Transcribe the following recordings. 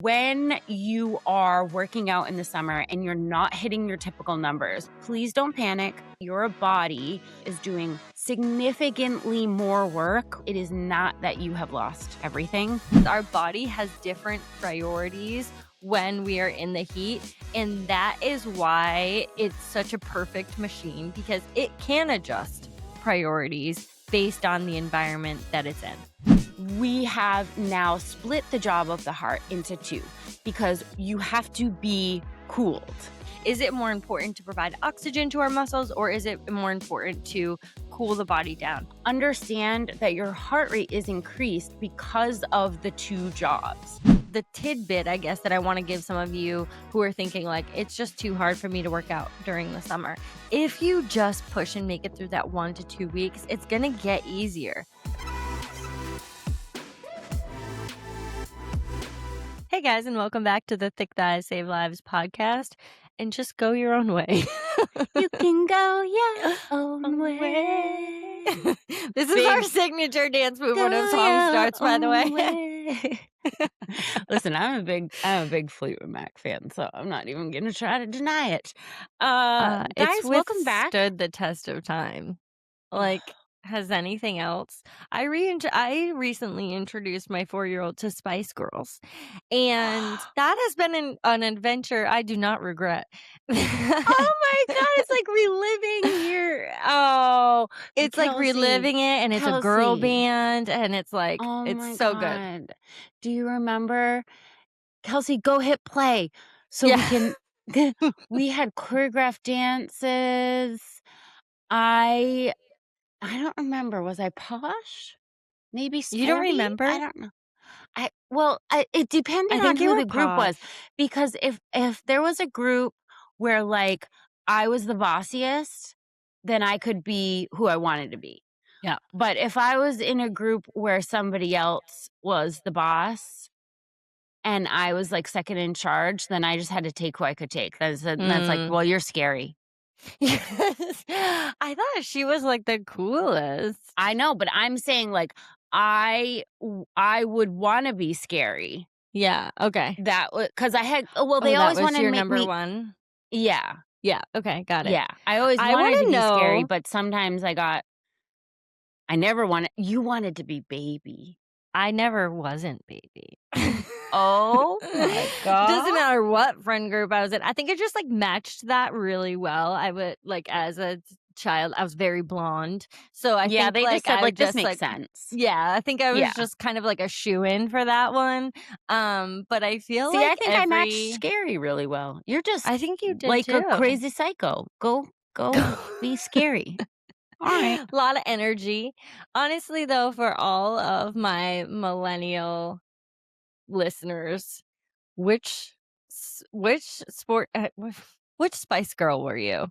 when you are working out in the summer and you're not hitting your typical numbers, please don't panic. Your body is doing significantly more work. It is not that you have lost everything. Our body has different priorities when we are in the heat, and that is why it's such a perfect machine, because it can adjust priorities based on the environment that it's in. We have now split the job of the heart into two because you have to be cooled. Is it more important to provide oxygen to our muscles, or is it more important to cool the body down? Understand that your heart rate is increased because of the two jobs. The tidbit, I guess, that I want to give some of you who are thinking like, it's just too hard for me to work out during the summer. If you just push and make it through that 1 to 2 weeks, it's going to get easier. Hey guys, and welcome back to the Thick Thighs Save Lives podcast. And just go your own way. You can go your own way. This is our signature dance move when a song starts, by the way. Listen, I'm a big Fleetwood Mac fan, so I'm not even gonna try to deny it. Guys, welcome back. Stood the test of time. Like, has anything else? I recently introduced my 4-year-old to Spice Girls, and that has been an adventure I do not regret. Oh my God, it's like reliving it's Kelsey, like reliving it, and it's a girl band, and it's like, it's so good. Do you remember, Kelsey, go hit play so we can we had choreographed dances. I don't remember. Was I posh? Maybe sporty? You don't remember? I don't know. It depended on who the group was. Because if there was a group where like I was the bossiest, then I could be who I wanted to be. Yeah. But if I was in a group where somebody else was the boss and I was like second in charge, then I just had to take who I could take. That's like, well, you're scary. Yes. I thought she was like the coolest. I know, but I'm saying like I would want to be scary. Yeah. Okay. That because I had they always wanted your to make number me, one. Yeah. Yeah. Okay. Got it. Yeah. I always wanted to be scary, but sometimes I never wanted. You wanted to be baby. I never wasn't baby. Oh my God. Doesn't matter what friend group I was in. I think it just like matched that really well. I would like, as a child, I was very blonde. So I think they like, just said like this just, makes like, sense. Yeah, I think I was just kind of like a shoo-in for that one. But I feel I think I matched scary really well. You're just, I think you did like too. A crazy psycho. Go be scary. All right. A lot of energy. Honestly, though, for all of my millennial listeners, which Spice Girl were you?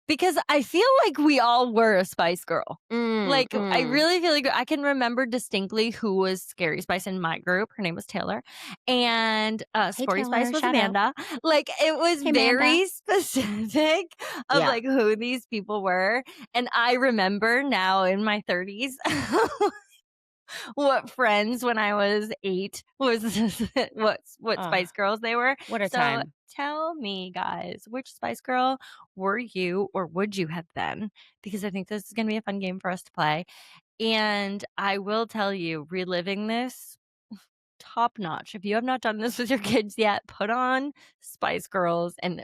Because I feel like we all were a Spice Girl. I really feel like I can remember distinctly who was Scary Spice in my group. Her name was Taylor. And Sporty Taylor, Spice was Amanda. Like, it was very specific of like who these people were. And I remember now in my 30s what friends when I was 8 was what Spice Girls they were. What a time. Tell me, guys, which Spice Girl were you or would you have been? Because I think this is going to be a fun game for us to play. And I will tell you, reliving this, top notch. If you have not done this with your kids yet, put on Spice Girls and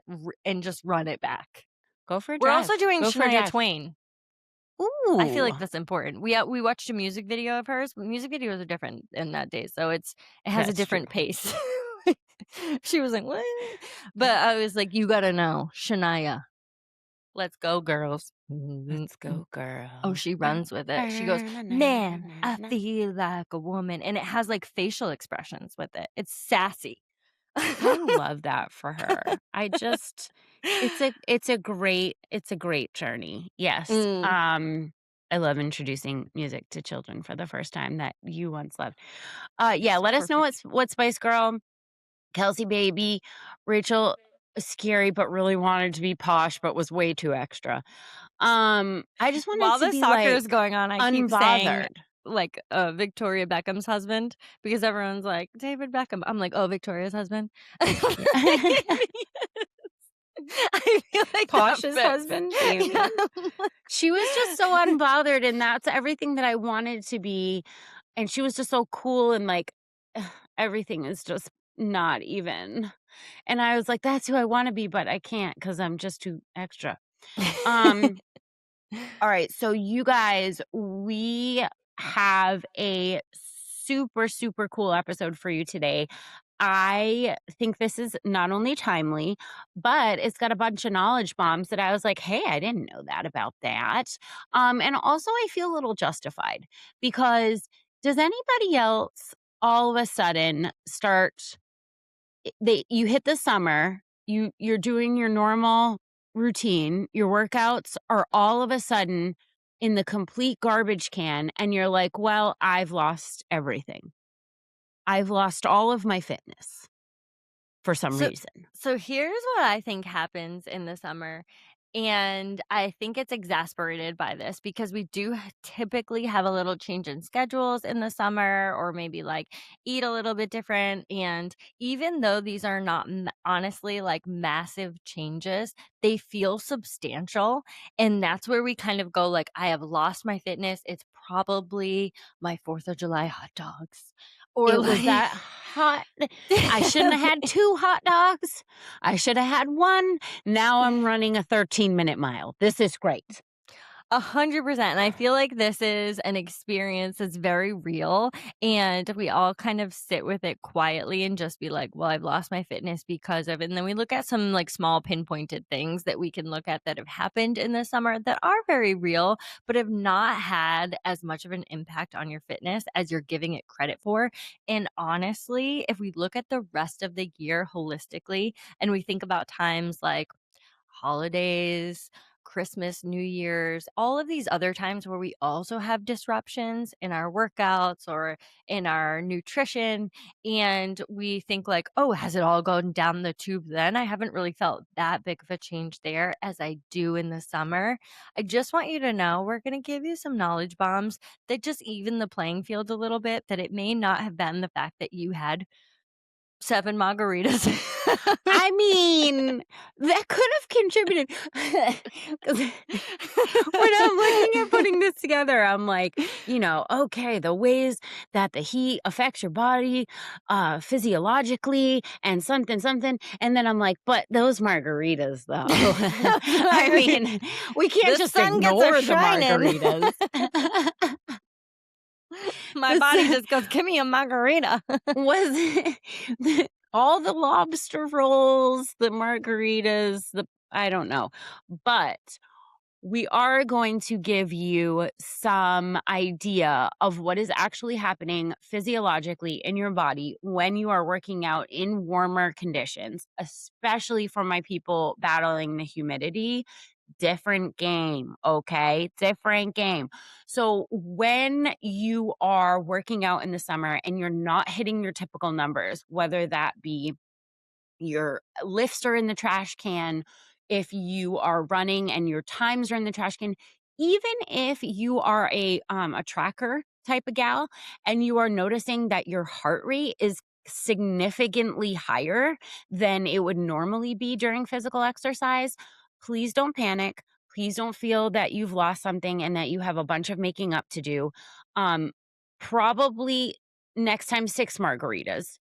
just run it back. Go for it. We're also doing Shania Twain. Ooh. I feel like that's important. We watched a music video of hers. Music videos are different in that day, so it has a different pace. She was like, what? But I was like, you gotta know, Shania. Let's go, girls. Let's go, girl. Oh, she runs with it. She goes, man, I feel like a woman. And it has like facial expressions with it. It's sassy. I love that for her. It's a great journey. Yes. I love introducing music to children for the first time that you once loved. Let us know what Spice Girl, Kelsey baby, Rachel scary but really wanted to be posh but was way too extra. I just wanted while to the be soccer like is going on, I keep unbothered. saying like, Victoria Beckham's husband because everyone's like, "David Beckham." I'm like, "Oh, Victoria's husband?" Yeah. I feel like that Posh's fits. husband, Yeah. David. She was just so unbothered, and that's everything that I wanted to be, and she was just so cool and, like, everything is just not even, and I was like, "That's who I wanna be, but I can't because 'cause I'm just too extra." Um, alright, so you guys, we have a super, super cool episode for you today. I think this is not only timely, but it's got a bunch of knowledge bombs that I was like, "Hey, I didn't know that about that." And also I feel a little justified because does anybody else all of a sudden start you hit the summer, you're doing your normal routine, your workouts are all of a sudden in the complete garbage can and you're like, "Well, I've lost everything. I've lost all of my fitness." For some So reason. so here's what I think happens in the summer, and I think it's exasperated by this because we do typically have a little change in schedules in the summer or maybe like eat a little bit different. And even though these are not honestly like massive changes, they feel substantial. And that's where we kind of go like, I have lost my fitness. It's probably my 4th of July hot dogs. Or It was like that hot. I shouldn't have had 2 hot dogs. I should have had 1. Now I'm running a 13-minute mile. This is great. 100%. And I feel like this is an experience that's very real. And we all kind of sit with it quietly and just be like, well, I've lost my fitness because of it. And then we look at some like small pinpointed things that we can look at that have happened in the summer that are very real, but have not had as much of an impact on your fitness as you're giving it credit for. And honestly, if we look at the rest of the year holistically and we think about times like holidays, Christmas, New Year's, all of these other times where we also have disruptions in our workouts or in our nutrition. And we think, like, oh, has it all gone down the tube then? I haven't really felt that big of a change there as I do in the summer. I just want you to know we're going to give you some knowledge bombs that just even the playing field a little bit, that it may not have been the fact that you had 7 margaritas. I mean, that could have contributed. 'Cause when I'm looking at putting this together, I'm like, okay, the ways that the heat affects your body, physiologically and something, something. And then I'm like, but those margaritas, though. I Margarita. mean, we can't The just sun gets a ignore the shining. margaritas. My body The just goes, "Give me a margarita." Was all the lobster rolls, the margaritas, I don't know, but we are going to give you some idea of what is actually happening physiologically in your body when you are working out in warmer conditions, especially for my people battling the humidity. Different game, okay? Different game. So, when you are working out in the summer and you're not hitting your typical numbers, whether that be your lifts are in the trash can, if you are running and your times are in the trash can, even if you are a tracker type of gal and you are noticing that your heart rate is significantly higher than it would normally be during physical exercise, please don't panic. Please don't feel that you've lost something and that you have a bunch of making up to do. Um, Probably next time 6 margaritas,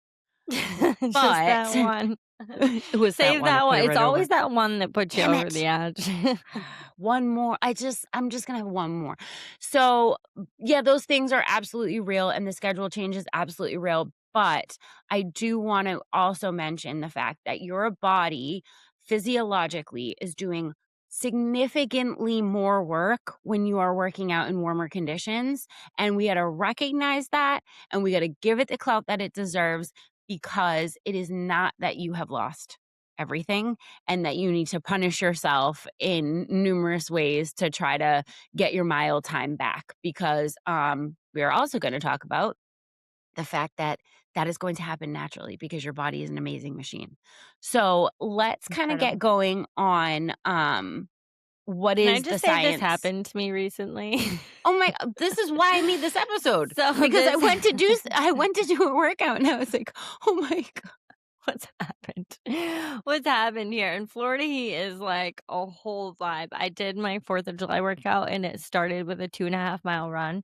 Just but that one. it was that Save one that that put one. it It's right over. always that one that puts you Damn over it. the edge. One more. I'm just gonna have one more. So, yeah, those things are absolutely real and the schedule change is absolutely real, but I do wanna also mention the fact that your body physiologically is doing significantly more work when you are working out in warmer conditions, and we gotta recognize that, and we gotta give it the clout that it deserves because it is not that you have lost everything and that you need to punish yourself in numerous ways to try to get your mile time back because we are also going to talk about the fact that that is going to happen naturally because your body is an amazing machine. So let's kind of get Incredible. going on what Can I is the just say this science? happened to me recently? Oh my this is why I made this episode, So because this I went to do a workout and I was like, "Oh my god." what's happened? What's happened here in Florida heat is like a whole vibe. I did my 4th of July workout and it started with a 2.5 mile run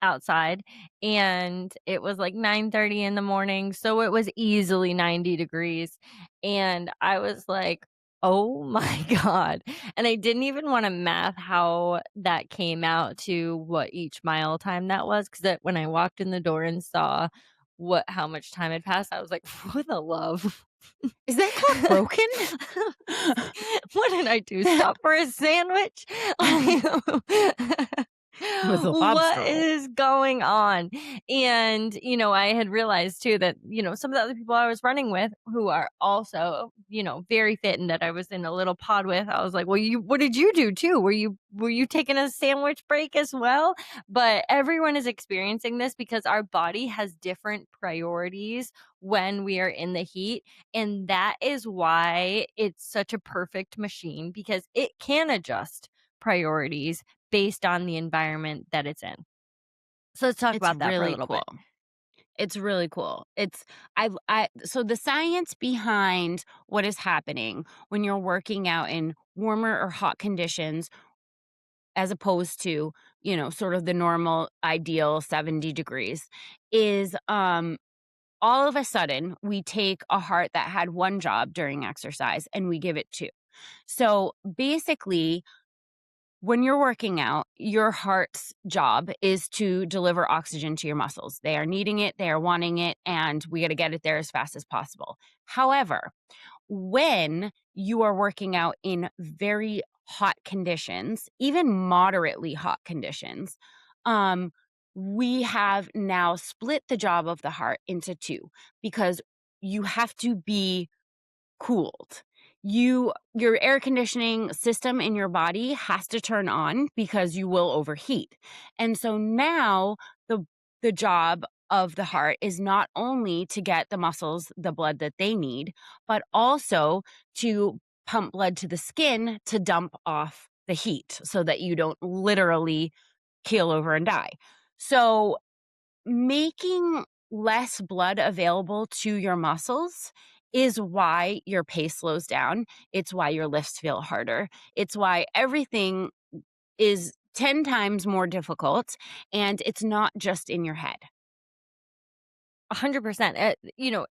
outside, and it was like 9:30 in the morning, so it was easily 90 degrees, and I was like, "Oh my god," and I didn't even wanna math how that came out to what each mile time that was, 'cause that when I walked in the door and saw how much time had passed, I was like, "For the love." Is that called broken? What did I do? Stop for a sandwich? Like, With a what lobster roll. is going on? And, I had realized too that, some of the other people I was running with who are also, very fit and that I was in a little pod with, I was like, well, what did you do too? Were you taking a sandwich break as well? But everyone is experiencing this because our body has different priorities when we are in the heat. And that is why it's such a perfect machine because it can adjust priorities based on the environment that it's in. So let's talk It's about that for a really little cool. bit. It's really cool. I so the science behind what is happening when you're working out in warmer or hot conditions as opposed to, sort of the normal ideal 70 degrees is, all of a sudden we take a heart that had one job during exercise and we give it two. So basically, when you're working out, your heart's job is to deliver oxygen to your muscles. They are needing it, they are wanting it, and we got to get it there as fast as possible. However, when you are working out in very hot conditions, even moderately hot conditions, um, we have now split the job of the heart into two because you have to be cooled. Your air conditioning system in your body has to turn on because you will overheat. And so now the job of the heart is not only to get the muscles the blood that they need, but also to pump blood to the skin to dump off the heat so that you don't literally keel over and die. So making less blood available to your muscles is why your pace slows down. It's why your lifts feel harder. It's why everything is 10 times more difficult, and it's not just in your head. 100%.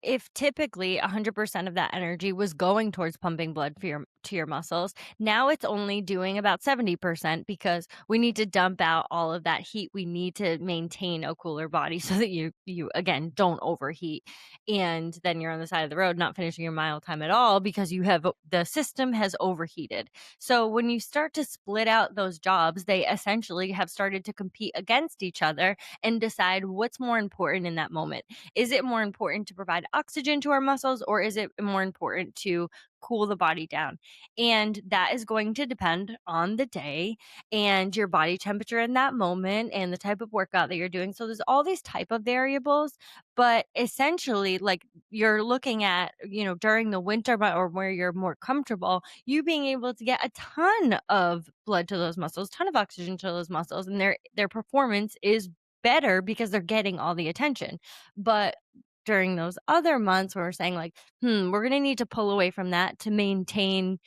If typically 100% of that energy was going towards pumping blood to your muscles, now it's only doing about 70% because we need to dump out all of that heat. We need to maintain a cooler body so that you again don't overheat. And then you're on the side of the road not finishing your mile time at all because the system has overheated. So when you start to split out those jobs, they essentially have started to compete against each other and decide what's more important in that moment. Is it more important to provide oxygen to our muscles or is it more important to cool the body down? And that is going to depend on the day and your body temperature in that moment and the type of workout that you're doing. So there's all these type of variables, but essentially like you're looking at, during the winter or where you're more comfortable, you being able to get a ton of blood to those muscles, ton of oxygen to those muscles and their performance is better because they're getting all the attention. But during those other months where we're saying like, we're gonna need to pull away from that to maintain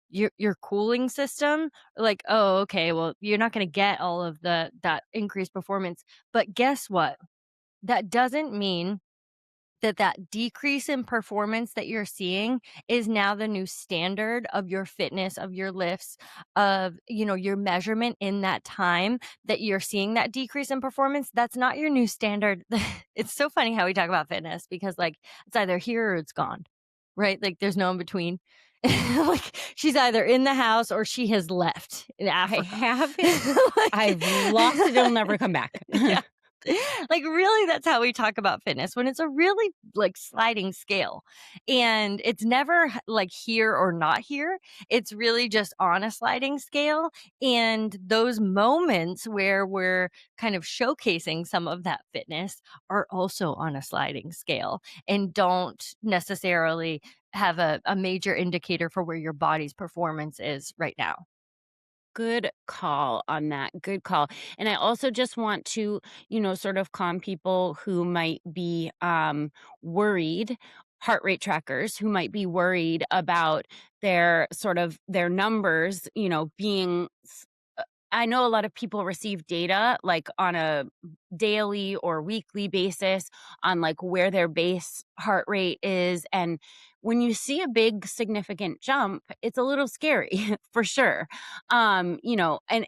your cooling system, like, oh, okay, well, you're not gonna get all of that increased performance. But guess what? That doesn't mean that decrease in performance that you're seeing is now the new standard of your fitness, of your lifts, of, your measurement in that time that you're seeing that decrease in performance. That's not your new standard. It's so funny how we talk about fitness because like it's either here or it's gone, right? Like there's no in between. Like she's either in the house or she has left in I Africa. have it. Like, I've lost it. It'll never come back. yeah. Like, really, that's how we talk about fitness when it's a really, like, sliding scale, and it's never like, here or not here. It's really just on a sliding scale, and those moments where we're kind of showcasing some of that fitness are also on a sliding scale and don't necessarily have a major indicator for where your body's performance is right now. Good call on that. Good call. And I also just want to, sort of calm people who might be worried, heart rate trackers who might be worried about their numbers, being I know a lot of people receive data like on a daily or weekly basis on like where their base heart rate is. And when you see a big significant jump, it's a little scary for sure. And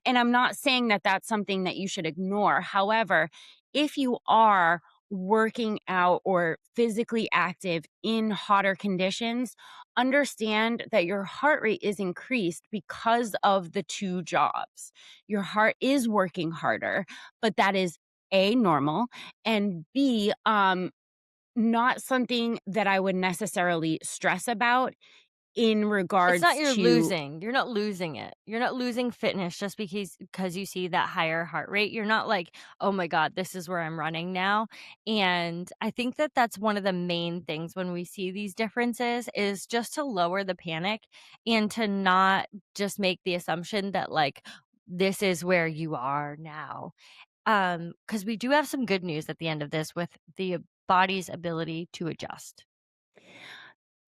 I'm not saying that that's something that you should ignore. However, if you are working out or physically active in hotter conditions, understand that your heart rate is increased because of the two jobs. Your heart is working harder, but that is A, normal, and B, not something that I would necessarily stress about in It's not regards you're to losing. You're not losing it. You're not losing fitness just because you see that higher heart rate. You're not like, "Oh my god, this is where I'm running now." And I think that that's one of the main things when we see these differences is just to lower the panic and to not just make the assumption that, like, this is where you are now. Because we do have some good news at the end of this with the body's ability to adjust.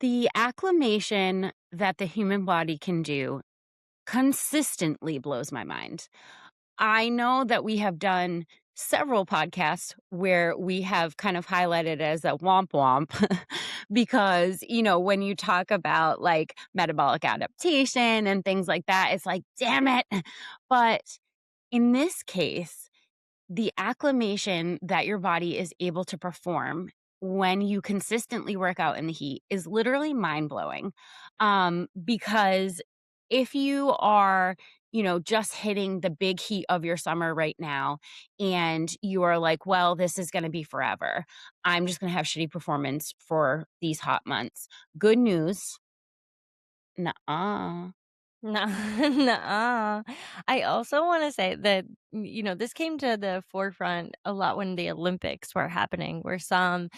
the acclimation that the human body can do consistently blows my mind. I know that we have done several podcasts where we have kind of highlighted as a womp womp because, when you talk about like metabolic adaptation and things like that, it's like, damn it. But in this case, the acclimation that your body is able to perform when you consistently work out in the heat is literally mind blowing. Because if you are, just hitting the big heat of your summer right now and you are like, well, this is going to be forever. I'm just going to have shitty performance for these hot months. Good news. Nuh-uh. No, nuh I also wanna say that, this came to the forefront a lot when the Olympics were happening, where some,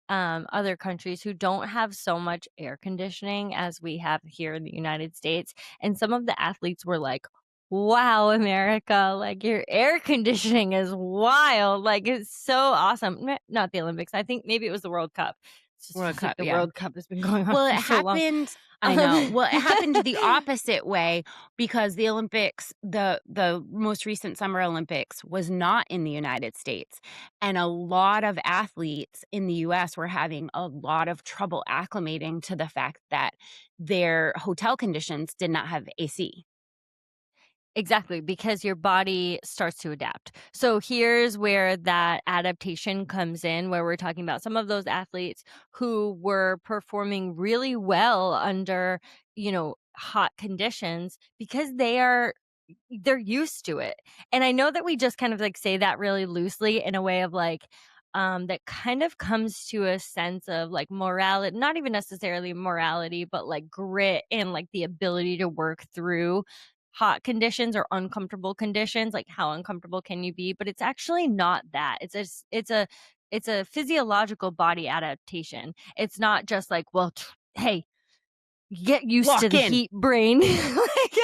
other countries who don't have so much air conditioning as we have here in the United States, and some of the athletes were like, "Wow, America, like, your air conditioning is wild, like, it's so awesome." Meh, not the Olympics, I think maybe it was the World Cup. It just World feels like Cup, the yeah. World Cup has been going on Well, for it so long. happened I know. Um Well, it happened the opposite way because the Olympics the most recent Summer Olympics was not in the United States, and a lot of athletes in the US were having a lot of trouble acclimating to the fact that their hotel conditions did not have AC. Exactly, because your body starts to adapt. So here's where that adaptation comes in, where we're talking about some of those athletes who were performing really well under, hot conditions because they're used to it. And I know that we just kind of like say that really loosely in a way of like that kind of comes to a sense of like morality, not even necessarily morality, but like grit and like the ability to work through hot conditions or uncomfortable conditions. Like how uncomfortable can you be? But it's actually not that. It's a physiological body adaptation. It's not just like, well, hey, get used to Walk the in. heat brain. Like,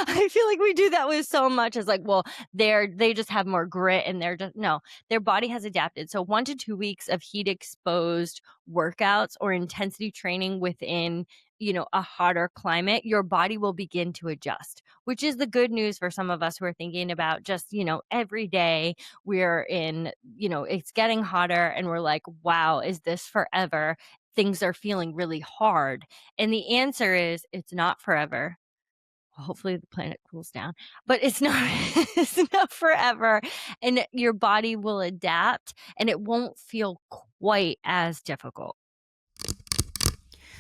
I feel like we do that with so much as like, well, they just have more grit and they're just no, their body has adapted. So 1 to 2 weeks of heat exposed workouts or intensity training within, a hotter climate, your body will begin to adjust, which is the good news for some of us who are thinking about just, every day we're in, it's getting hotter and we're like, wow, is this forever? Things are feeling really hard. And the answer is it's not forever. Hopefully the planet cools down, but it's not it's not forever, and your body will adapt, and it won't feel quite as difficult.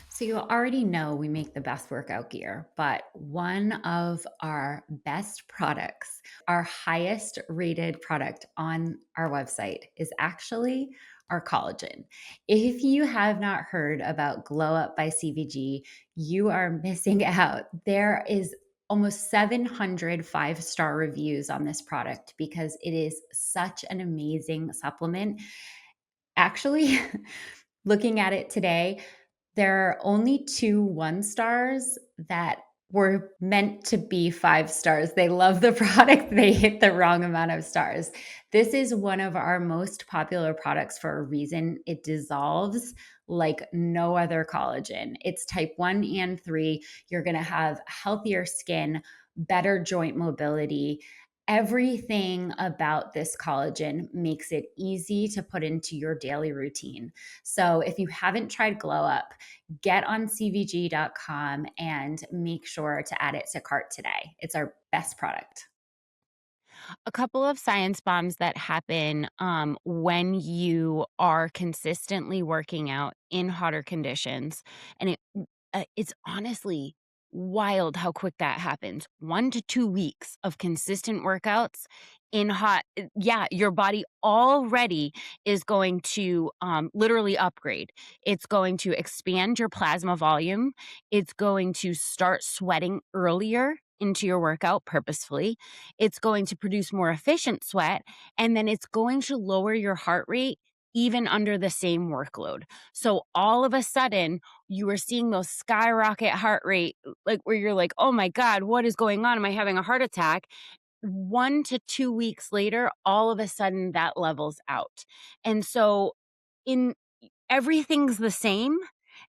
So, you already know we make the best workout gear, but one of our best products, our highest rated product on our website, is actually our collagen. If you have not heard about Glow Up by CVG, you are missing out. There is almost 700 five-star reviews on this product because it is such an amazing supplement. Actually, looking at it today, there are only 2 one stars that were meant to be 5 stars. They love the product, they hit the wrong amount of stars. This is one of our most popular products for a reason. It dissolves like no other collagen. It's type 1 and 3. You're going to have healthier skin, better joint mobility. Everything about this collagen makes it easy to put into your daily routine. So if you haven't tried Glow Up, get on cvg.com and make sure to add it to cart today. It's our best product. A couple of science bombs that happen when you are consistently working out in hotter conditions, and it's honestly wild how quick that happens. 1 to 2 weeks of consistent workouts in hot, yeah, your body already is going to literally upgrade. It's going to expand your plasma volume. It's going to start sweating earlier into your workout purposefully. It's going to produce more efficient sweat, and then it's going to lower your heart rate even under the same workload. So all of a sudden, you are seeing those skyrocket heart rate, like where you're like, oh my God, what is going on? Am I having a heart attack? 1 to 2 weeks later, all of a sudden that levels out. And so in everything's the same,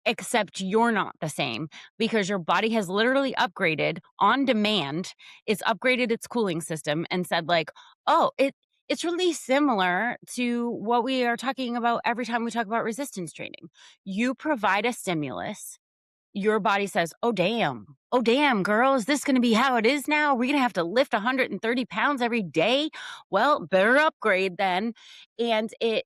except you're not the same because your body has literally upgraded on demand. It's upgraded its cooling system and said like, "Oh, it's really similar to what we are talking about every time we talk about resistance training. You provide a stimulus, your body says, "Oh damn. Oh damn, girl, is this going to be how it is now? We're going to have to lift 130 pounds every day? Well, better upgrade then." And it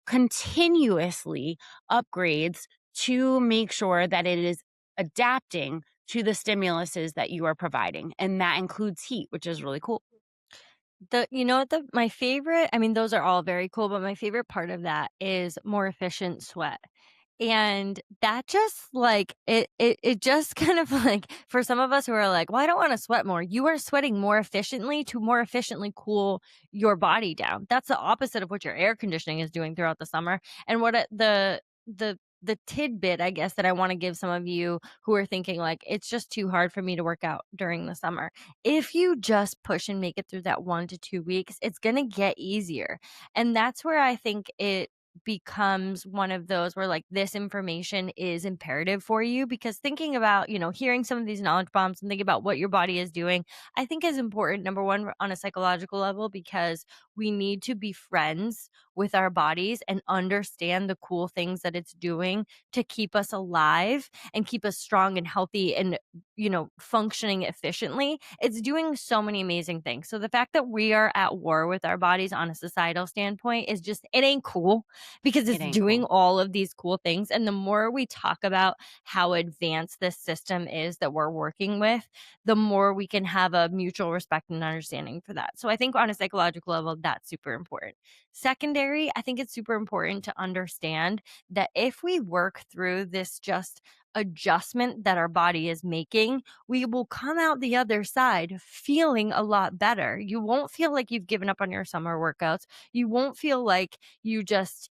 continuously upgrades to make sure that it is adapting to the stimuluses that you are providing, and that includes heat, which is really cool. The you know what the my favorite, I mean, those are all very cool, but my favorite part of that is more efficient sweat. And that just like it just kind of like for some of us who are like, "Well, I don't wanna sweat more." You are sweating more efficiently to more efficiently cool your body down. That's the opposite of what your air conditioning is doing throughout the summer. And what the tidbit, I guess, that I wanna give some of you who are thinking like, "It's just too hard for me to work out during the summer." If you just push and make it through that 1 to 2 weeks, it's gonna get easier. And that's where I think it becomes one of those where like this information is imperative for you, because thinking about, hearing some of these knowledge bombs and thinking about what your body is doing, I think is important. Number one, on a psychological level, because we need to be friends with our bodies and understand the cool things that it's doing to keep us alive and keep us strong and healthy and functioning efficiently. It's doing so many amazing things. So the fact that we are at war with our bodies on a societal standpoint is just, it ain't cool, because It it's ain't doing cool. all of these cool things. And the more we talk about how advanced this system is that we're working with, the more we can have a mutual respect and understanding for that. So I think on a psychological level, that's super important. Secondary, I think it's super important to understand that if we work through this just adjustment that our body is making, we will come out the other side feeling a lot better. You won't feel like you've given up on your summer workouts. You won't feel like you just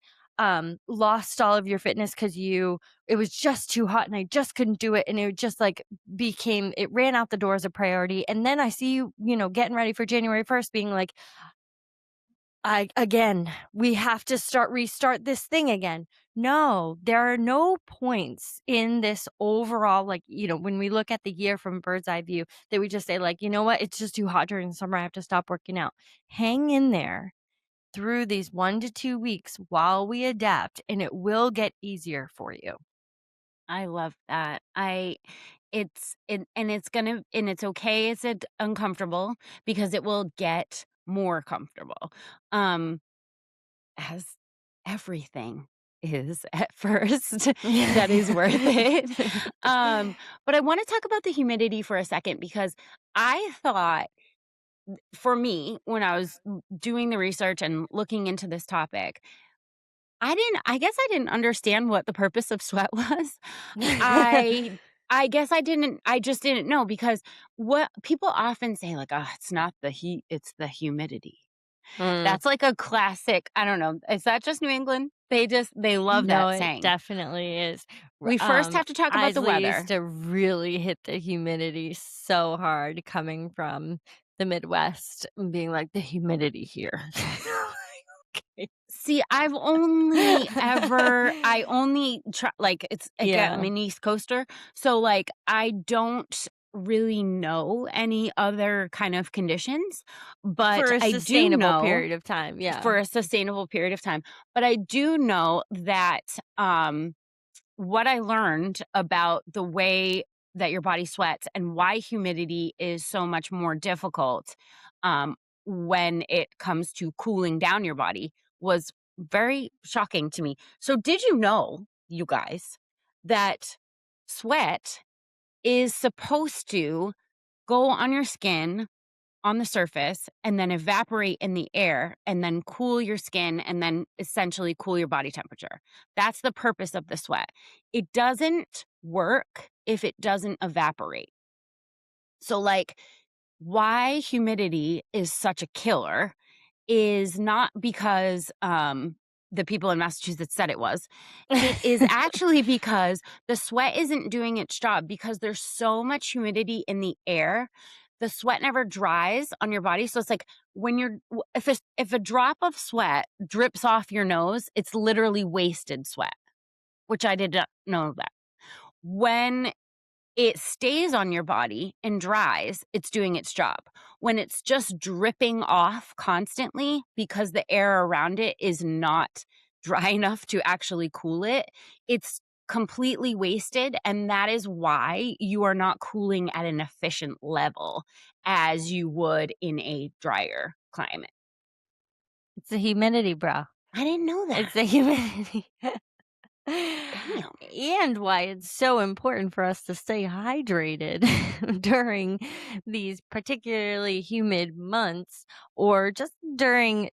lost all of your fitness because it was just too hot and I just couldn't do it, and it just like it ran out the door as a priority. And then I see you, getting ready for January 1st being like, we have to restart this thing again. No, there are no points in this overall, like, when we look at the year from a bird's eye view, that we just say, like, you know what, it's just too hot during the summer. I have to stop working out. Hang in there through these 1 to 2 weeks while we adapt, and it will get easier for you. I love that. And it's okay, it's uncomfortable because it will get more comfortable. Um, as everything is at first that is worth it. But I want to talk about the humidity for a second because I thought for me, when I was doing the research and looking into this topic, I guess I didn't understand what the purpose of sweat was. I I guess I just didn't know because what people often say like, "Oh, it's not the heat, it's the humidity." Mm. That's like a classic, I don't know, is that just New England? They love No, that it saying. definitely is. We first have to talk about the Isley used weather. to really hit the humidity so hard coming from the Midwest and being like, "The humidity here." Okay. See, I only try, like, it's again, I'm Yeah. an East Coaster, so, like, I don't really know any other kind of conditions, but For a I do sustainable know period of time, yeah. for a sustainable period of time, but I do know that, what I learned about the way that your body sweats and why humidity is so much more difficult, um, when it comes to cooling down your body was very shocking to me. So, did you know, you guys, that sweat is supposed to go on your skin on the surface and then evaporate in the air and then cool your skin and then essentially cool your body temperature? That's the purpose of the sweat. It doesn't work if it doesn't evaporate. So, like, why humidity is such a killer is not because, the people in Massachusetts said it was. It is actually because the sweat isn't doing its job because there's so much humidity in the air. The sweat never dries on your body, so it's like when you're w if a drop of sweat drips off your nose, it's literally wasted sweat, which I did not know that. When it stays on your body and dries, it's doing its job. When it's just dripping off constantly because the air around it is not dry enough to actually cool it, it's completely wasted. And that is why you are not cooling at an efficient level as you would in a drier climate. It's the humidity, bro. I didn't know It's that. the humidity. Damn. And why it's so important for us to stay hydrated during these particularly humid months or just during,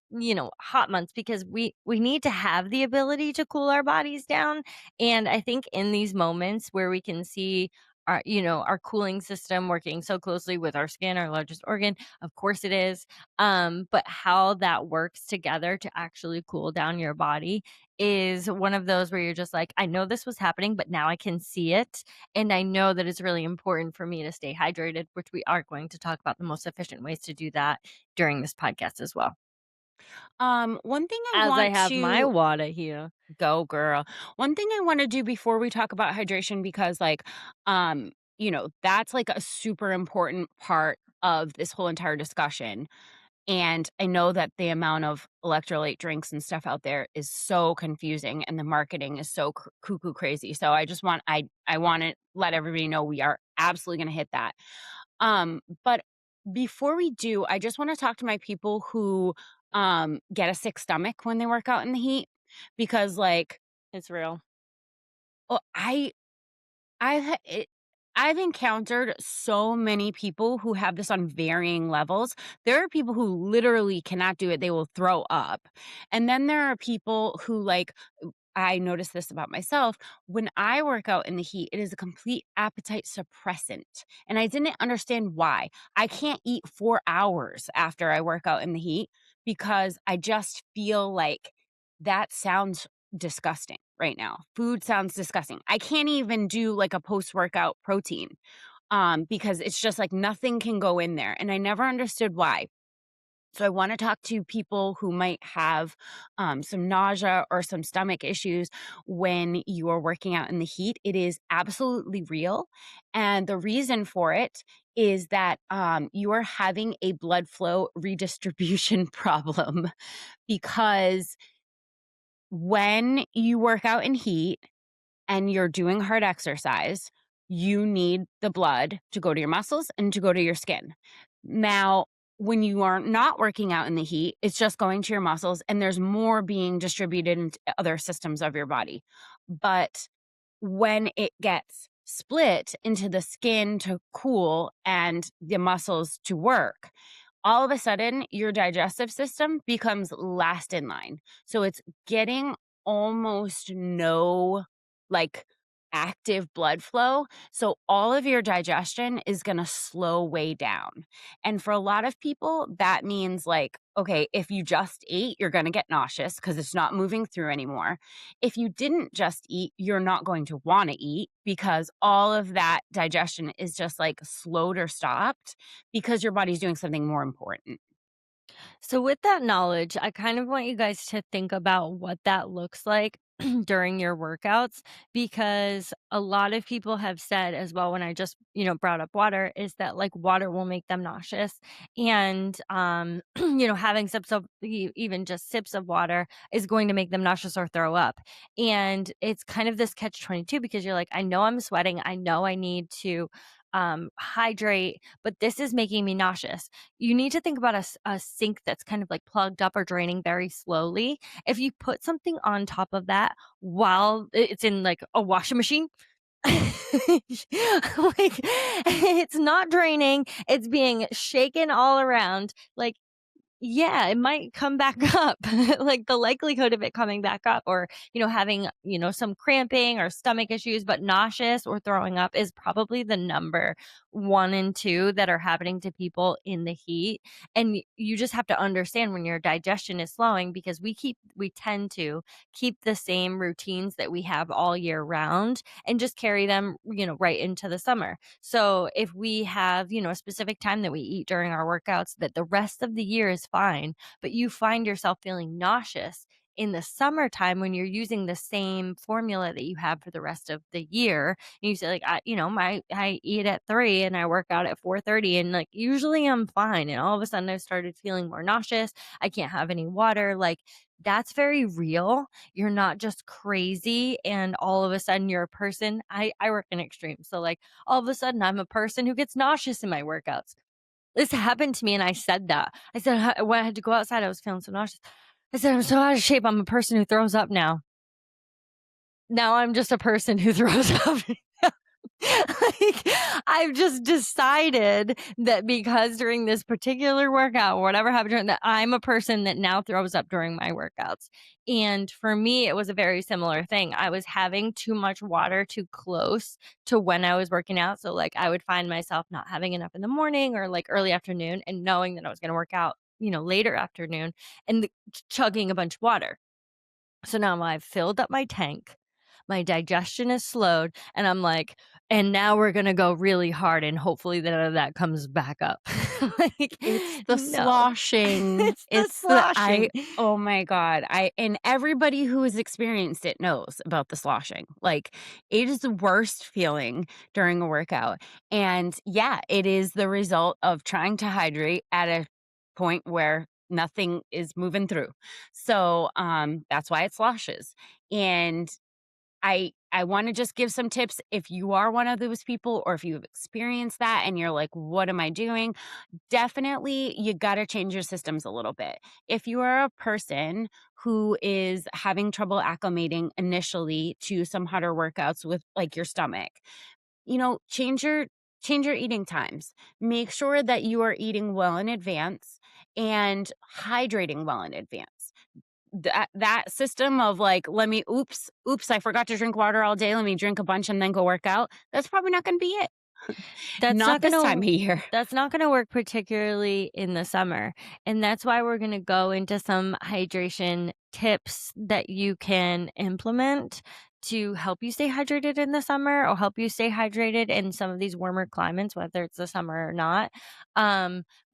hot months because we need to have the ability to cool our bodies down. And I think in these moments where we can see our cooling system working so closely with our skin, our largest organ, of course it is. But how that works together to actually cool down your body is one of those where you're just like, I know this was happening, but now I can see it. And I know that it's really important for me to stay hydrated, which we are going to talk about the most efficient ways to do that during this podcast as well. One thing I As I want have my to water here. Go, girl. One thing I wanna do before we talk about hydration, because, like, that's, like, a super important part of this whole entire discussion, and I know that the amount of electrolyte drinks and stuff out there is so confusing, and the marketing is so cuckoo crazy, so I wanna let everybody know we are absolutely gonna hit that. But before we do, I just wanna talk to my people who, get a sick stomach when they work out in the heat because, like, It's real. oh, I've ha it I've encountered so many people who have this on varying levels. There are people who literally cannot do it, they will throw up. And then there are people who, like, I noticed this about myself. When I work out in the heat, it is a complete appetite suppressant, and I didn't understand why. I can't eat 4 hours after I work out in the heat because I just feel like that sounds disgusting right now. Food sounds disgusting. I can't even do, like, a post-workout protein, because it's just, like, nothing can go in there, and I never understood why. So I wanna talk to people who might have, some nausea or some stomach issues when you are working out in the heat. It is absolutely real, and the reason for it is that, you are having a blood flow redistribution problem because when you work out in heat and you're doing hard exercise, you need the blood to go to your muscles and to go to your skin. Now, when you are not working out in the heat, it's just going to your muscles and there's more being distributed into other systems of your body. But when it gets split into the skin to cool and the muscles to work, all of a sudden your digestive system becomes last in line. So it's getting almost no, like, active blood flow. So all of your digestion is going to slow way down. And for a lot of people, that means like, okay, if you just ate, you're going to get nauseous because it's not moving through anymore. If you didn't just eat, you're not going to want to eat because all of that digestion is just like slowed or stopped because your body's doing something more important. So, with that knowledge, I kind of want you guys to think about what that looks like during your workouts because a lot of people have said as well when I just, brought up water is that like water will make them nauseous and having sips of even just sips of water is going to make them nauseous or throw up. And it's kind of this catch 22 because you're like I know I'm sweating, I know I need to hydrate, but this is making me nauseous. You need to think about a sink that's kind of like plugged up or draining very slowly. If you put something on top of that while it's in like a washing machine, like it's not draining, it's being shaken all around. Like yeah, it might come back up. Like, the likelihood of it coming back up or, having, some cramping or stomach issues, but nauseous or throwing up is probably the number 1 and 2 that are happening to people in the heat, and you just have to understand when your digestion is slowing because we tend to keep the same routines that we have all year round and just carry them, right into the summer. So if we have, a specific time that we eat during our workouts that the rest of the year is fine, but you find yourself feeling nauseous in the summertime when you're using the same formula that you have for the rest of the year. And you say like, I eat at 3 and I work out at 4:30 and like usually I'm fine. And all of a sudden I started feeling more nauseous. I can't have any water. Like that's very real. You're not just crazy and all of a sudden you're a person. I work in extremes. So like all of a sudden I'm a person who gets nauseous in my workouts. This happened to me and I said that. I said when I had to go outside, I was feeling so nauseous. I said, I'm so out of shape. I'm a person who throws up now. Now I'm just a person who throws up. Like, I've just decided that because during this particular workout, whatever happened during that, I'm a person that now throws up during my workouts. And for me, it was a very similar thing. I was having too much water too close to when I was working out. So, like, I would find myself not having enough in the morning or like early afternoon and knowing that I was going to work out, later afternoon and chugging a bunch of water. So now I've filled up my tank. My digestion is slowed, and I'm like, and now we're gonna go really hard, and hopefully none of that comes back up. Like, It's the no, sloshing. it's the sloshing. Oh my god. And everybody who has experienced it knows about the sloshing. Like, it is the worst feeling during a workout. And yeah, it is the result of trying to hydrate at a point where nothing is moving through. So, that's why it sloshes. And I wanna just give some tips if you are one of those people or if you've experienced that and you're like, "What am I doing?" Definitely, you gotta change your systems a little bit. If you are a person who is having trouble acclimating initially to some harder workouts with, like, your stomach, change your eating times. Make sure that you are eating well in advance and hydrating well in advance. That system of like, let me oops, I forgot to drink water all day, let me drink a bunch and then go work out, that's probably not gonna be it. That's Not not this gonna time of year. that's not gonna work particularly in the summer, and that's why we're gonna go into some hydration tips that you can implement to help you stay hydrated in the summer or help you stay hydrated in some of these warmer climates, whether it's the summer or not.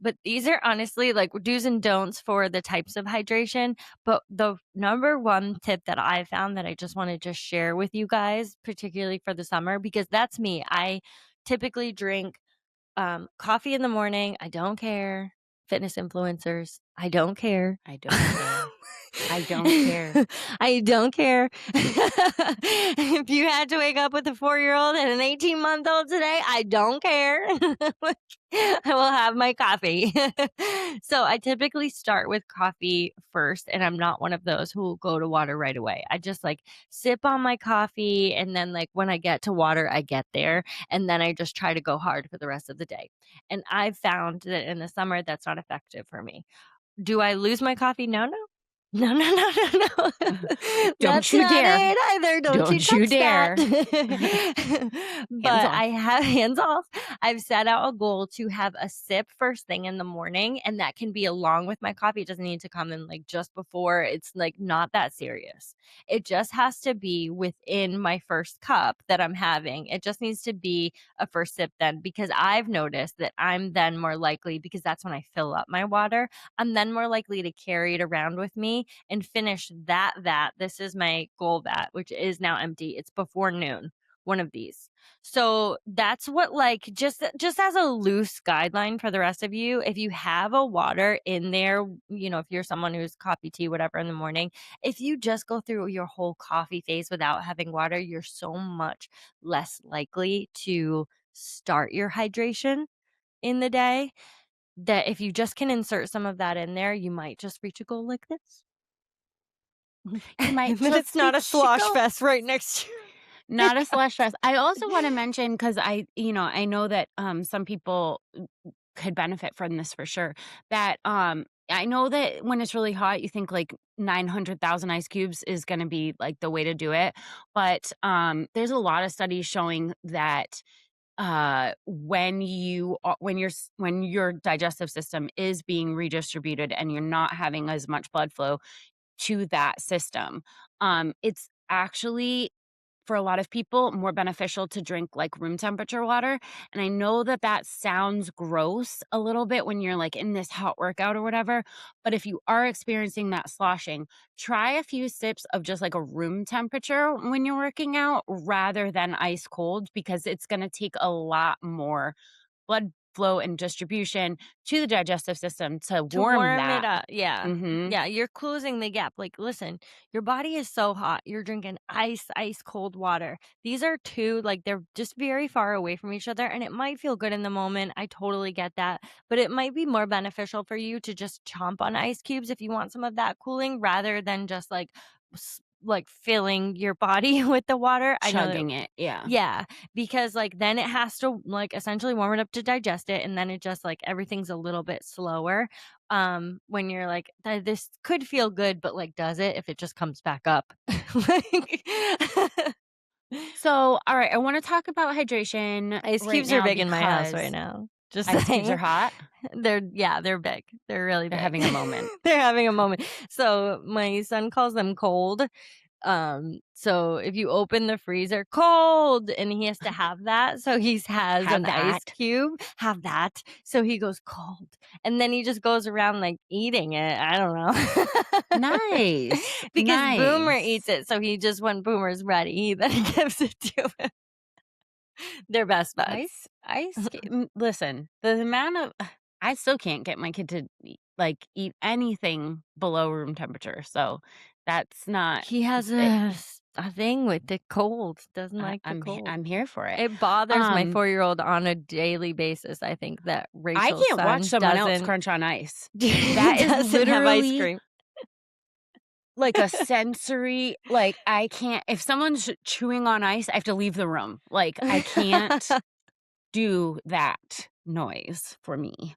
But these are honestly like do's and don'ts for the types of hydration. But the number 1 tip that I found that I just wanna just share with you guys, particularly for the summer, because that's me. I typically drink coffee in the morning, I don't care. Fitness influencers, I don't care. I don't care. I don't care. I don't care. If you had to wake up with a 4-year-old and an 18-month-old today, I don't care. Like, I will have my coffee. So I typically start with coffee first, and I'm not one of those who will go to water right away. I just like sip on my coffee, and then like when I get to water, I get there, and then I just try to go hard for the rest of the day. And I've found that in the summer, that's not effective for me. Do I lose my coffee? No, no. No, no, no, no, no. Don't That's you not dare. it either. Don't you Don't you touch that. dare. Hands But I off. have hands off. I've set out a goal to have a sip first thing in the morning, and that can be along with my coffee. It doesn't need to come in like just before. It's like not that serious. It just has to be within my first cup that I'm having. It just needs to be a first sip then, because I've noticed that I'm then more likely, because that's when I fill up my water, I'm then more likely to carry it around with me and finish that vat. This is my goal vat, which is now empty. It's before noon, one of these. So that's what, like, just as a loose guideline for the rest of you, if you have a water in there, if you're someone who's coffee, tea, whatever in the morning, if you just go through your whole coffee phase without having water, you're so much less likely to start your hydration in the day, that if you just can insert some of that in there, you might just reach a goal like this. You might And then it's just not a reach to slosh go. fest right next to you. Not a slush fest. I also wanna mention, 'cause I know that, some people could benefit from this for sure, that, I know that when it's really hot, you think, like, 900,000 ice cubes is gonna be, like, the way to do it, but, there's a lot of studies showing that, when your digestive system is being redistributed and you're not having as much blood flow to that system, it's actually, for a lot of people, more beneficial to drink like room temperature water. And I know that that sounds gross a little bit when you're like in this hot workout or whatever. But if you are experiencing that sloshing, try a few sips of just like a room temperature when you're working out rather than ice cold, because it's going to take a lot more blood flow and distribution to the digestive system to To warm warm it that. up, yeah. Hmm. Yeah, you're closing the gap. Like, listen, your body is so hot. You're drinking ice cold water. These are 2, like, they're just very far away from each other, and it might feel good in the moment. I totally get that. But it might be more beneficial for you to just chomp on ice cubes if you want some of that cooling, rather than just, like, filling your body with the water. I know that. Chugging it. Yeah. Yeah, because, like, then it has to, like, essentially warm it up to digest it, and then it just, like, everything's a little bit slower, when you're like, This could feel good, but, like, does it if it just comes back up?" Like So, all right, I want to talk about hydration Ice right cubes are now big in my house right because now. Just ice cubes are saying. hot. They're big. They're really They're big. having a moment. They're having a moment. So, my son calls them cold. So if you open the freezer, cold, and he has to have that, so he has Have an ice that. cube, have that, so he goes cold, and then he just goes around, like, eating it, I don't know. Nice. Because Boomer Nice. eats it, so he just when Boomer's ready, he then gives it to him. They're best buds. Listen, the amount of I still can't get my kid to eat anything below room temperature. So that's not He has it, a thing with the cold, doesn't like the cold. I'm here for it. It bothers my Um 4-year-old on a daily basis, I think, that I Rachel's can't watch son someone else doesn't crunch on ice. That is doesn't have ice literally cream. like a sensory, like, I can't if someone's chewing on ice, I have to leave the room. Like, I can't do that noise for me.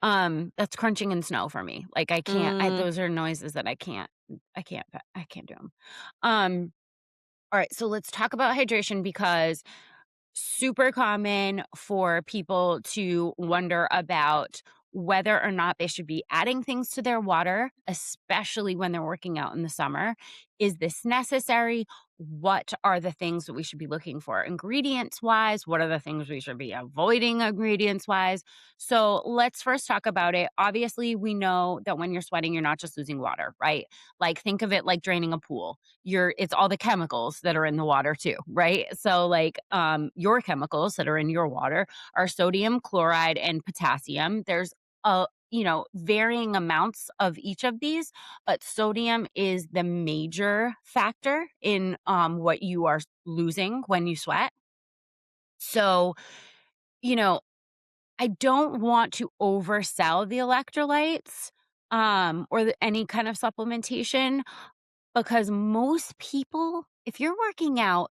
That's crunching in snow for me. Like, I can't Mm, those are noises that I can't do them. Alright, so let's talk about hydration because super common for people to wonder about whether or not they should be adding things to their water, especially when they're working out in the summer. Is this necessary? What are the things that we should be looking for ingredients wise? What are the things we should be avoiding ingredients wise? So let's first talk about it. Obviously, we know that when you're sweating, you're not just losing water, right? Like think of it like draining a pool. It's all the chemicals that are in the water too, right? So like your chemicals that are in your water are sodium, chloride, and potassium. There's varying amounts of each of these, but sodium is the major factor in what you are losing when you sweat. So, you know, I don't want to oversell the electrolytes or any kind of supplementation, because most people, if you're working out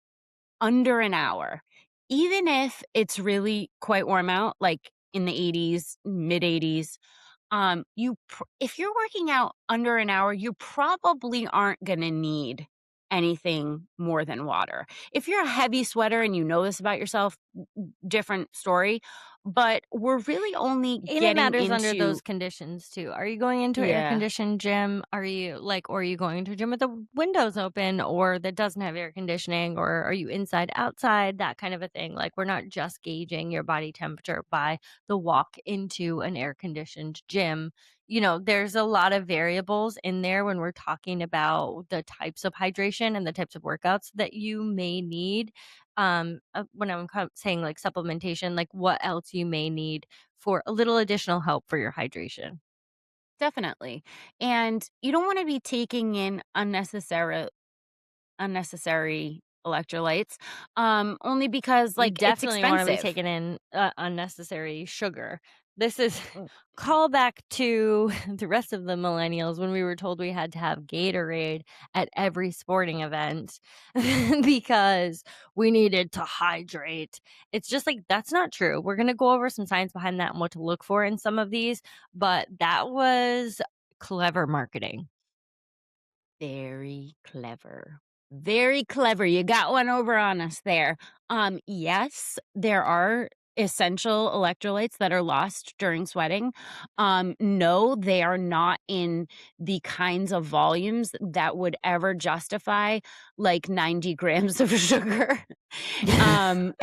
under an hour, even if it's really quite warm out, like in the 80s, mid 80s, If you're working out under an hour, you probably aren't gonna need anything more than water. If you're a heavy sweater and you know this about yourself, different story, but we're really only And it getting matters under those into conditions too. Are you going into an yeah. air-conditioned gym? Or are you going to a gym with the windows open or that doesn't have air conditioning? Or are you inside, outside, that kind of a thing? Like, we're not just gauging your body temperature by the walk into an air-conditioned gym. There's a lot of variables in there when we're talking about the types of hydration and the types of workouts that you may need. When I'm saying like supplementation, like what else you may need for a little additional help for your hydration. Definitely. And you don't wanna be taking in unnecessary electrolytes, only because, You like, it's definitely wanna be expensive. taking in, unnecessary sugar. This is Mm. callback to the rest of the millennials when we were told we had to have Gatorade at every sporting event because we needed to hydrate. It's just like, that's not true. We're gonna go over some science behind that and what to look for in some of these, but that was clever marketing. Very clever. Very clever. You got one over on us there. Yes, there are essential electrolytes that are lost during sweating. No, they are not in the kinds of volumes that would ever justify like 90 grams of sugar. um,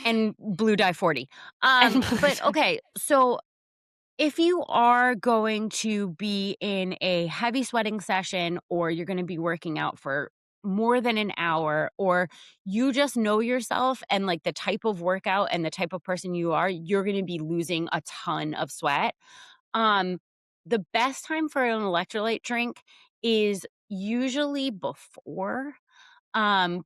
and blue dye 40. And But okay, so if you are going to be in a heavy sweating session or you're going to be working out for more than an hour or you just know yourself and like the type of workout and the type of person you are, you're going to be losing a ton of sweat. Um the best time for an electrolyte drink is usually before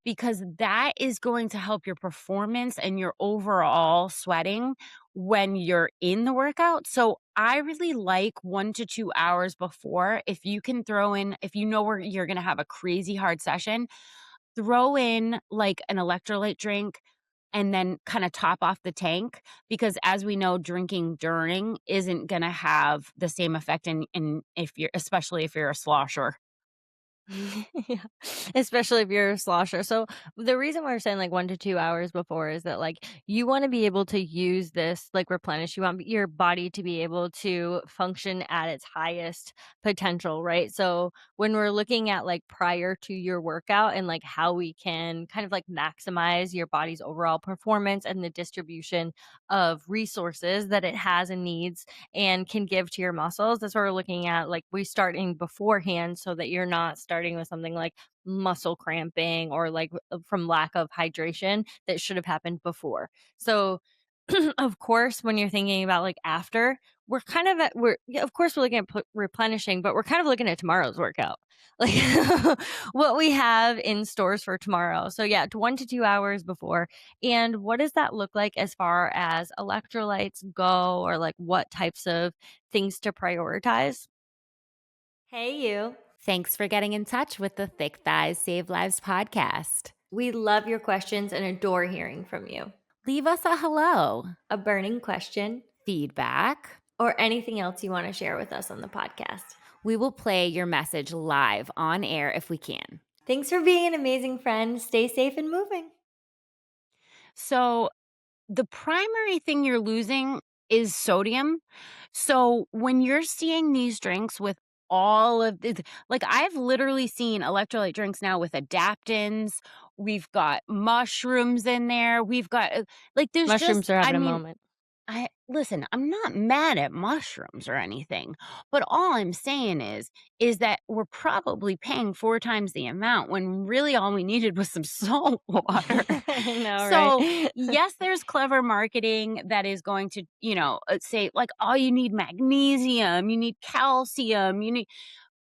because that is going to help your performance and your overall sweating when you're in the workout. So I really like 1 to 2 hours before. If you can throw in, if you know where you're going to have a crazy hard session, throw in like an electrolyte drink and then kind of top off the tank because as we know drinking during isn't going to have the same effect in if you're especially if you're a slosher. Yeah, especially if you're a slosher. So the reason why we're saying like 1 to 2 hours before is that like you want to be able to use this like replenish. You want your body to be able to function at its highest potential, right? So when we're looking at like prior to your workout and like how we can kind of like maximize your body's overall performance and the distribution of resources that it has and needs and can give to your muscles. That's what we're looking at. Like we starting beforehand so that you're not starting with something like muscle cramping or like from lack of hydration that should have happened before. So of course, when you're thinking about like after, yeah, of course we're looking at replenishing, but we're kind of looking at tomorrow's workout, like what we have in stores for tomorrow. So yeah, 1 to 2 hours before. And what does that look like as far as electrolytes go, or like what types of things to prioritize? Hey, you. Thanks for getting in touch with the Thick Thighs Save Lives podcast. We love your questions and adore hearing from you. Leave us a hello, A burning question, feedback. or anything else you want to share with us on the podcast. We will play your message live on air if we can. Thanks for being an amazing friend. Stay safe and moving. So the primary thing you're losing is sodium. So when you're seeing these drinks with all of the like I've literally seen electrolyte drinks now with adaptins. We've got mushrooms in there. We've got like there's Mushrooms just are I having a mean moment. I listen, I'm not mad at mushrooms or anything, but all I'm saying is that we're probably paying 4 times the amount when really all we needed was some salt water. I know, So, right? yes, there's clever marketing that is going to, say like, "Oh, you need magnesium, you need calcium, you need"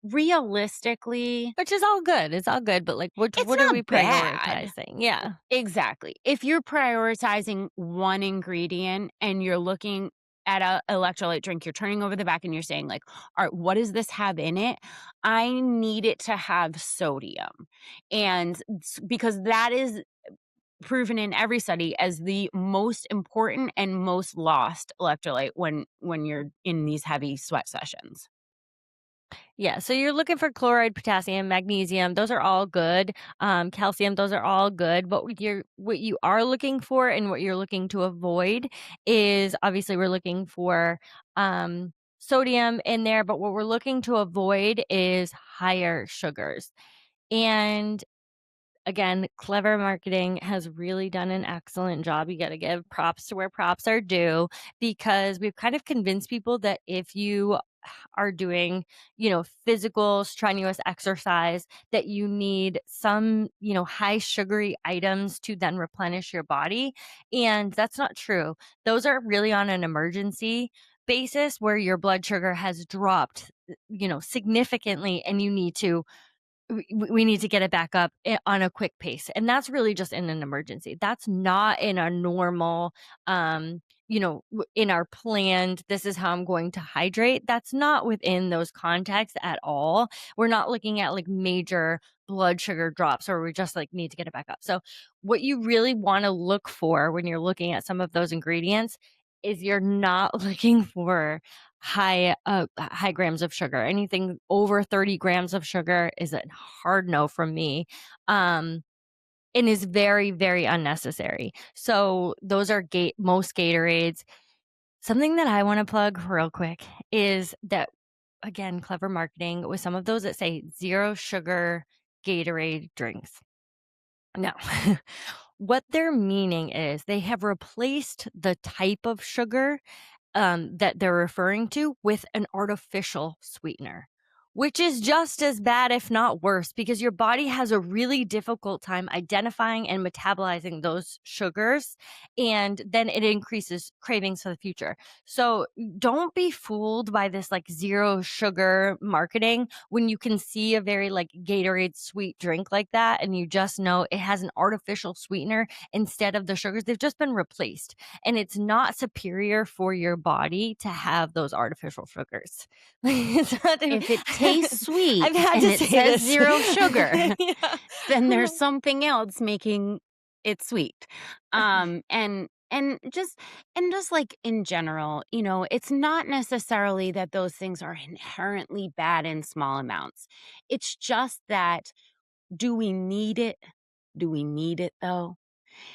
realistically, Which is all good. It's all good, but like it's what are we not bad. prioritizing? Yeah. Exactly. If you're prioritizing one ingredient and you're looking at a electrolyte drink, you're turning over the back and you're saying like, "All right, what does this have in it? I need it to have sodium." And because that is proven in every study as the most important and most lost electrolyte when you're in these heavy sweat sessions. Yeah, so you're looking for chloride, potassium, magnesium, those are all good. Calcium, those are all good. But what you are looking for and what you're looking to avoid is obviously we're looking for sodium in there, but what we're looking to avoid is higher sugars. And again, clever marketing has really done an excellent job. You got to give props to where props are due because we've kind of convinced people that if you are doing, physical strenuous exercise, that you need some, high sugary items to then replenish your body. And that's not true. Those are really on an emergency basis where your blood sugar has dropped, significantly and you need to we need to get it back up on a quick pace, and that's really just in an emergency. That's not in a normal, in our planned, "This is how I'm going to hydrate." That's not within those contexts at all. We're not looking at, like, major blood sugar drops or we just, like, need to get it back up. So, what you really wanna look for when you're looking at some of those ingredients is you're not looking for high grams of sugar. Anything over 30 grams of sugar is a hard no from me, and is very, very unnecessary. So those are most Gatorades. Something that I wanna plug real quick is that, again, clever marketing with some of those that say zero sugar Gatorade drinks. No. What they're meaning is they have replaced the type of sugar that they're referring to with an artificial sweetener, which is just as bad, if not worse, because your body has a really difficult time identifying and metabolizing those sugars, and then it increases cravings for the future. So don't be fooled by this like zero sugar marketing when you can see a very like Gatorade sweet drink like that, and you just know it has an artificial sweetener instead of the sugars. They've just been replaced and it's not superior for your body to have those artificial sugars. It's not If it tastes I've sweet had and to it say says this. 0 sugar, Yeah. then there's something else making it sweet. And just like in general, it's not necessarily that those things are inherently bad in small amounts. It's just that, do we need it? Do we need it though?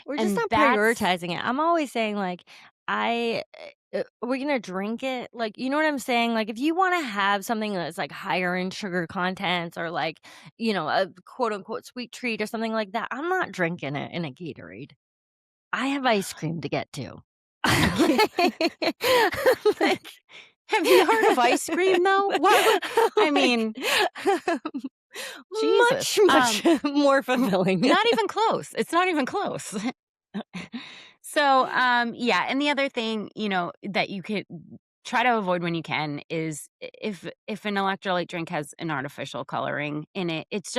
We're just And not that's prioritizing it. I'm always saying, like, we're gonna drink it. Like, you know what I'm saying? Like, if you want to have something that's like higher in sugar contents or like, a quote unquote sweet treat or something like that, I'm not drinking it in a Gatorade. I have ice cream to get to. Like, have you heard of ice cream though? I like, mean, Jesus. much, much more fulfilling. Not even close. It's not even close. So, yeah, and the other thing, that you could try to avoid when you can is if an electrolyte drink has an artificial coloring in it, it's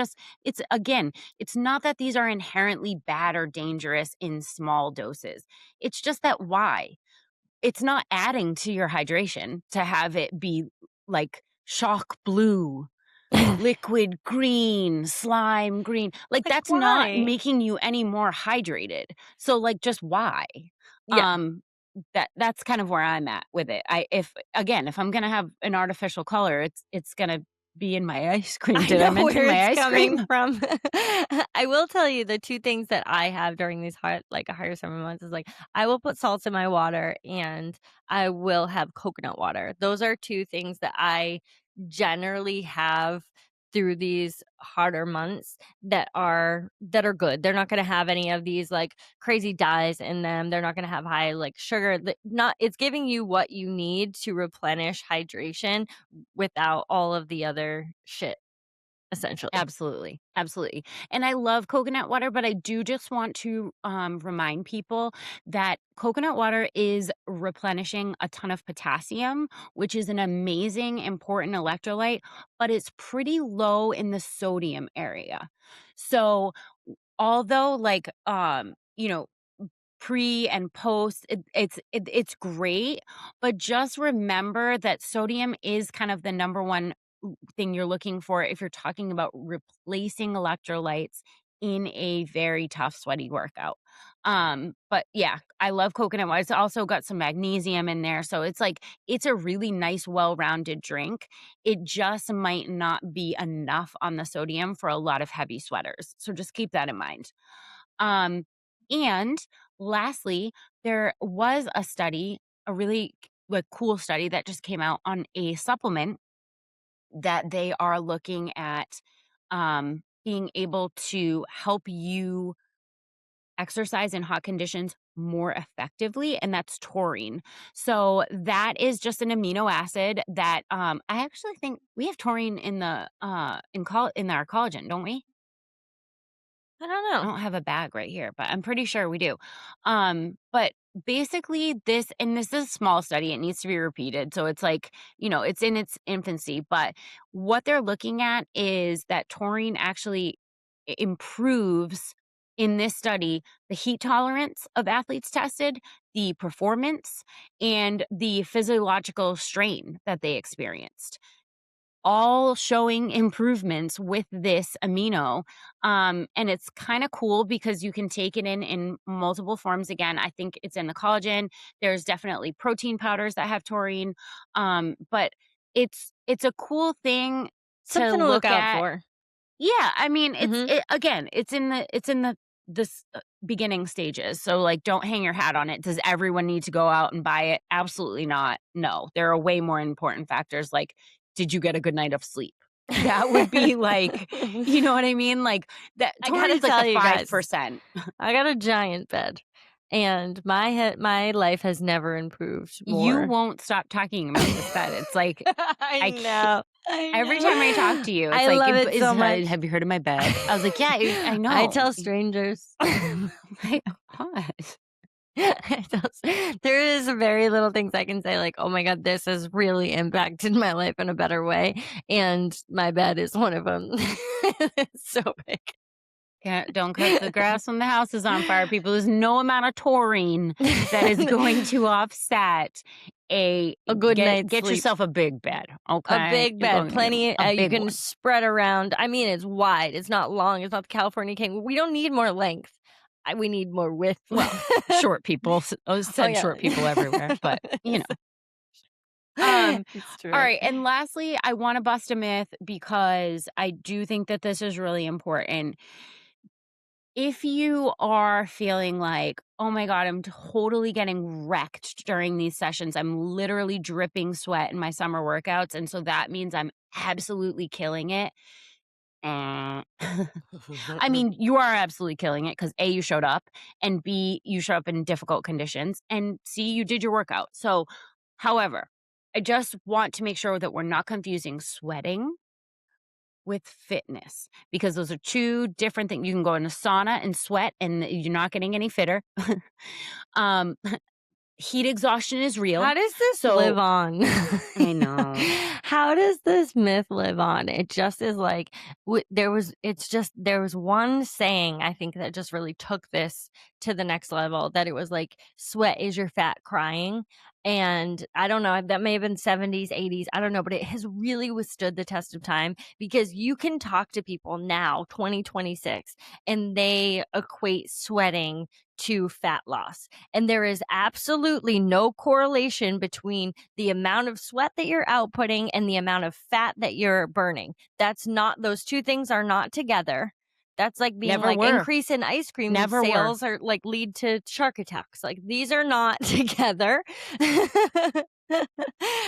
again, it's not that these are inherently bad or dangerous in small doses. It's just that why? It's not adding to your hydration to have it be like shock blue, liquid green, slime green. Like, Like, that's not why? making you any more hydrated. So, like, just why? Yeah. Um, that's kind of where I'm at with it. If I'm gonna have an artificial color, it's gonna be in my ice cream. I Did I know mention where my it's ice coming cream? from. I will tell you the 2 things that I have during these higher summer months is, like, I will put salt in my water, and I will have coconut water. Those are 2 things that I generally have through these hotter months that are good. They're not gonna have any of these, like, crazy dyes in them. They're not gonna have high, like, sugar. Not It's giving you what you need to replenish hydration without all of the other shit, essentially. Absolutely, absolutely. And I love coconut water, but I do just want to remind people that coconut water is replenishing a ton of potassium, which is an amazing, important electrolyte, but it's pretty low in the sodium area. So, although, like, pre and post, it's great, but just remember that sodium is kind of the number one thing you're looking for if you're talking about replacing electrolytes in a very tough, sweaty workout. But yeah, I love coconut water. It's also got some magnesium in there, so it's like it's a really nice, well-rounded drink. It just might not be enough on the sodium for a lot of heavy sweaters, so just keep that in mind. Um, and lastly, there was a study, a really, like, cool study that just came out on a supplement that they are looking at, being able to help you exercise in hot conditions more effectively, and that's taurine. So that is just an amino acid that, I actually think we have taurine in the, in our collagen, don't we? I don't I know. don't have a bag right here, but I'm pretty sure we do. But basically this is a small study, it needs to be repeated. So it's like, it's in its infancy, but what they're looking at is that taurine actually improves in this study the heat tolerance of athletes tested, the performance, and the physiological strain that they experienced, all showing improvements with this amino. And it's kind of cool because you can take it in multiple forms. Again, I think it's in the collagen. There's definitely protein powders that have taurine. But it's a cool thing to Something to look look out at. for. Yeah, I mean, Mhm. again, it's in the this beginning stages. So like don't hang your hat on it. Does everyone need to go out and buy it? Absolutely not. No. There are way more important factors like did you get a good night of sleep? That would be like, you know what I mean? Like that I gotta taurine's like the tell you guys, 5%. I got a giant bed, and my life has never improved You more. won't stop talking about this bed. It's like I I can't. know, I Every time I talk know. to you, it's I like, love it so much. have you heard of my bed?" I was like, "Yeah, I I know." tell strangers. Oh my god. I tell there is very little things I can say like, "Oh my god, this has really impacted my life in a better way," and my bed is one of them. It's so big. Yeah, don't cut the grass when the house is on fire, people. There's no amount of taurine that is going to offset a A good night's get sleep. yourself a big bed, A okay? big You're bed, going to need plenty, a you big can one. spread around. I mean, it's wide, it's not long, it's not the California King. We don't need more length. We need more width. Well, short people, Oh, said yeah. short people everywhere, but, you know. Um, It's all true. right, and lastly, I wanna bust a myth because I do think that this is really important. If you are feeling like, "Oh my god, I'm totally getting wrecked during these sessions. I'm literally dripping sweat in my summer workouts, and so that means I'm absolutely killing it." Uh, I mean, you are absolutely killing it because A, you showed up, and B, you showed up in difficult conditions, and C, you did your workout. So, however, I just want to make sure that we're not confusing sweating with fitness because those are 2 different things. You can go in a sauna and sweat, and you're not getting any fitter. Um, heat exhaustion is real. How does this live So on? I know. How does this myth live on? It just is like there was one saying I think that just really took this to the next level, that it was like sweat is your fat crying. And I don't know, that may have been 70s, 80s, I don't know, but it has really withstood the test of time because you can talk to people now, 2026, and they equate sweating to fat loss. And there is absolutely no correlation between the amount of sweat that you're outputting and the amount of fat that you're burning. That's not, those two things are not together. That's like being Never like were. increase in ice cream Never were. sales or like lead to shark attacks. Like these are not together.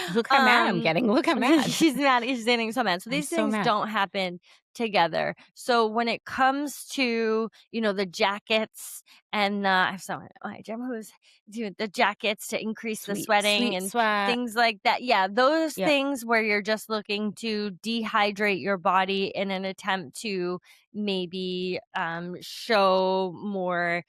Look how mad I'm um getting. Look how mad. she's mad, she's getting so mad. So I'm these so things mad. don't happen together. So when it comes to, the jackets and I have someone, I Jim who's doing the jackets to increase the Sweet, sweating sweet and sweat. things like that. Yeah, those Yep. things where you're just looking to dehydrate your body in an attempt to maybe show more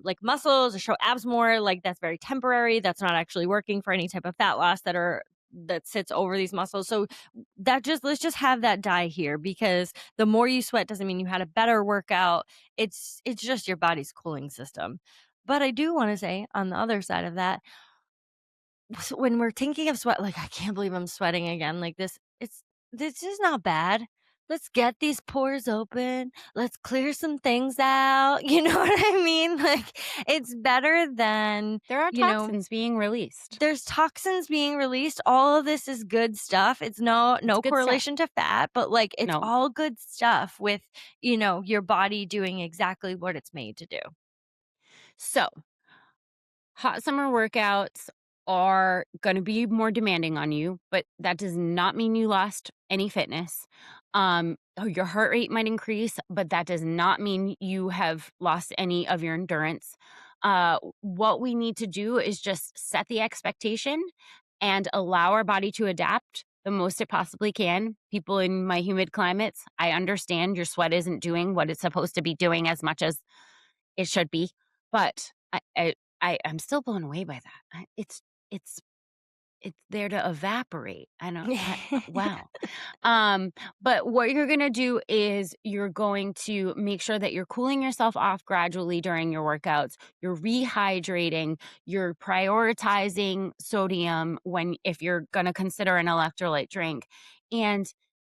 like muscles or show abs more, like that's very temporary. That's not actually working for any type of fat loss that sits over these muscles. So that just let's just have that die here, because the more you sweat doesn't mean you had a better workout. It's just your body's cooling system. But I do want to say on the other side of that, when we're thinking of sweat, like I can't believe I'm sweating again like this. This is not bad. let's get these pores open. Let's clear some things out. You know what I mean? Like, it's better than, There are you know, toxins being released. there's toxins being released. All of this is good stuff. It's no It's no good stuff. correlation to fat, but like it's No. all good stuff with, your body doing exactly what it's made to do. So, hot summer workouts are going to be more demanding on you, but that does not mean you lost any fitness. Your heart rate might increase, but that does not mean you have lost any of your endurance. What we need to do is just set the expectation and allow our body to adapt the most it possibly can. People in my humid climates, I understand your sweat isn't doing what it's supposed to be doing as much as it should be, but I'm still blown away by that. It's it's there to evaporate. I don't I wow. Um, but what you're gonna do is you're going to make sure that you're cooling yourself off gradually during your workouts. You're rehydrating, you're prioritizing sodium when if you're gonna consider an electrolyte drink. And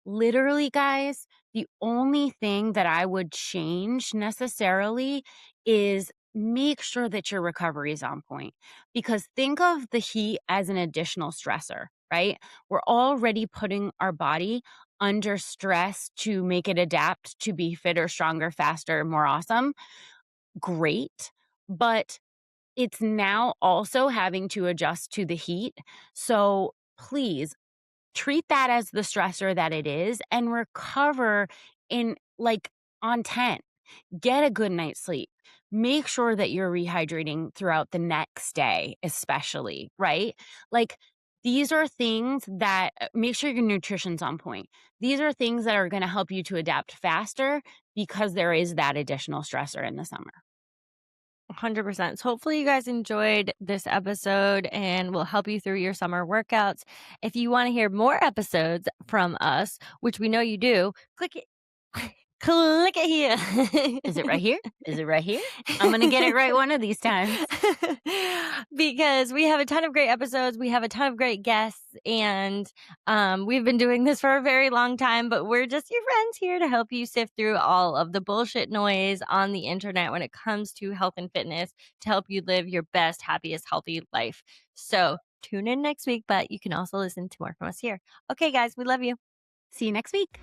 literally, guys, the only thing that I would change necessarily is make sure that your recovery is on point. Because think of the heat as an additional stressor, right? We're already putting our body under stress to make it adapt to be fitter, stronger, faster, more awesome. Great. But it's now also having to adjust to the heat. So please treat that as the stressor that it is and recover in like on 10. Get a good night's sleep. Make sure that you're rehydrating throughout the next day, especially, right? Like, these are things that make sure your nutrition's on point. These are things that are going to help you to adapt faster because there is that additional stressor in the summer. 100%. So hopefully you guys enjoyed this episode and will help you through your summer workouts. If you want to hear more episodes from us, which we know you do, click it. Click it here. Is it right here? Is it right here? I'm going to get it right one of these times. Because we have a ton of great episodes. We have a ton of great guests. And we've been doing this for a very long time, but we're just your friends here to help you sift through all of the bullshit noise on the internet when it comes to health and fitness to help you live your best, happiest, healthy life. So tune in next week, but you can also listen to more from us here. Okay, guys, we love you. See you next week.